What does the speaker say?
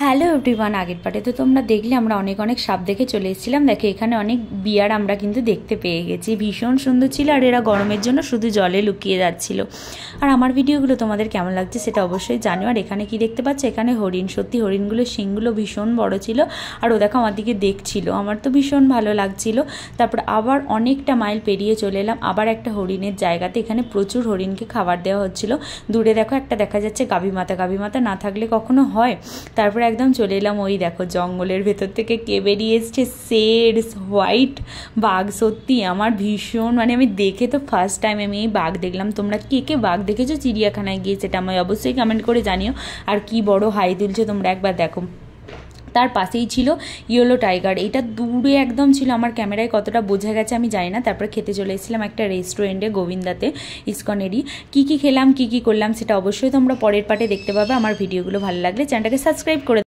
Hello everyone, আগের পার্টে তো তোমরা দেখলে আমরা অনেক অনেক সাপ দেখে চলে এসেছিলাম। দেখো এখানে অনেক বিয়ার আমরা কিন্তু দেখতে পেয়ে গেছি, ভীষণ সুন্দর ছিল। আর এরা গরমের জন্য শুধু জলে লুকিয়ে যাচ্ছিল। আর আমার ভিডিওগুলো তোমাদের কেমন লাগছে সেটা অবশ্যই জানিও। আর এখানে কি দেখতে পাচ্ছ, এখানে হরিণ। সত্যি হরিণগুলো শিংগুলো ভীষণ বড় ছিল। আর ও দেখো আমার দিকে দেখছিল, আমার তো ভীষণ ভালো লাগছিল। তারপর আবার অনেকটা মাইল পেরিয়ে চলে এলাম আবার একটা হরিণের জায়গাতে। এখানে প্রচুর হরিণকে খাবার দেওয়া হচ্ছিল। দূরে দেখো একটা দেখা যাচ্ছে গাভী মাতা, গাভী মাতা না থাকলে কখনো হয়। তারপরে একদম চলে এলাম ওই দেখো জঙ্গলের ভেতর থেকে কে বেরিয়ে এসছে, শেড হোয়াইট বাঘ। সত্যি আমার ভীষণ আমি দেখে তো ফার্স্ট টাইম আমি এই বাঘ দেখলাম। তোমরা কে কে বাঘ দেখেছো চিড়িয়াখানায় গিয়ে সেটা আমায় অবশ্যই কমেন্ট করে জানিও। আর কি বড় হাই তুলছে তোমরা একবার দেখো। তার পাশেই ছিল ইয়েলো টাইগার, এটা দূরে একদম ছিল, আমার ক্যামেরায় কতটা বোঝা গেছে আমি জানি না। তারপরে খেতে চলে এসেছিলাম একটা রেস্টুরেন্টে, গোবিন্দাতে, ইসকনেরই। কী খেলাম কী করলাম সেটা অবশ্যই তোমরা পরের পার্টে দেখতে পাবে। আমার ভিডিওগুলো ভালো লাগলে চ্যানেলটাকে সাবস্ক্রাইব করে